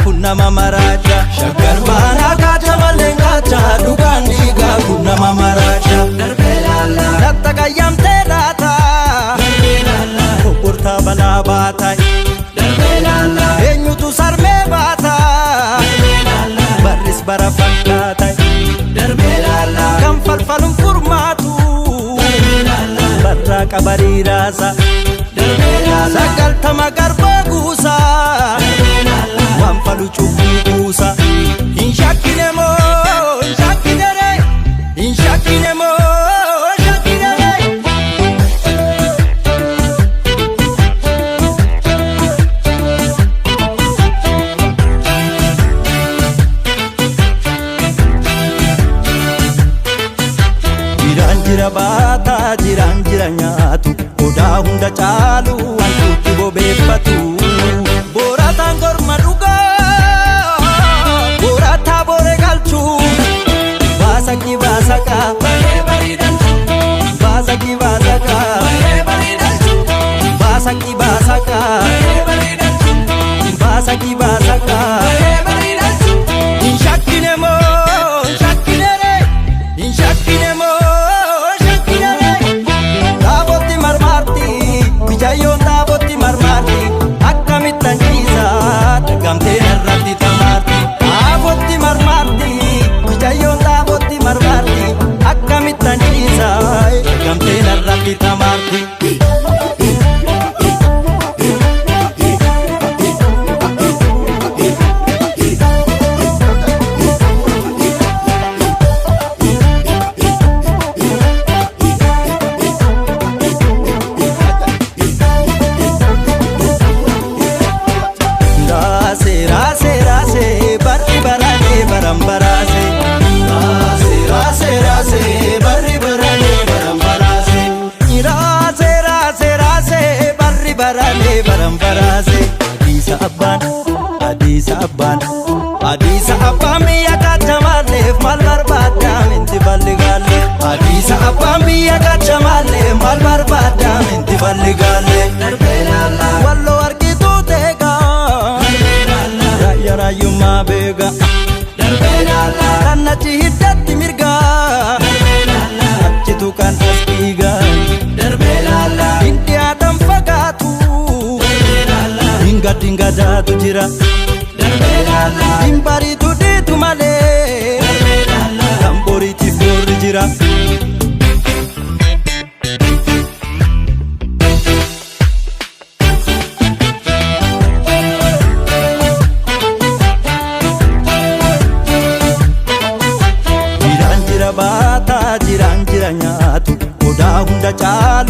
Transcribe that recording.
kunna mamaracha shakkar bana kacha malengacha dugandiga kunna mamaracha darbelala natta kayamte rata darbelala oporta bala bata darbelala enyutu sarme bata darbelala baris bara fakata darbelala kam falfalum furmatu darbelala barra kabari rasa darbelala sagal tamagar bagusa darbelala wan falu chukusa inshakinemo inshakinere inshakinemo jiran nyatu oda hunda chalu antutti bobeeffatu boratan gorma dhuga borata bore galchu basaki basaka basaki basaka basaki basaka basaki basaka inshakinemo inshakinere inshakinemo jayon taboti marmarti akkamitan jisa dagamte narrati tamarti taboti marmarti jayon taboti marmarti akkamitan jisa dagamte narrati tamarti Adisa abban biyya gachamaleef mal barbaadam inti balligaalle Adisa abban biyya gachamaleef mal barbaadam inti balligaalle darbelala wallo argitu teega darbelala raya rayummaa beega darbelala kannachi hiddatti mirga darbelala achitu kan as dhiiga darbelala hindi adam fagaatu darbelala dinga daatu jira darbelala imbari tuditu male darbelala tambori tifur jira jiran jira bata jiran jira nyatu oda hunda chalu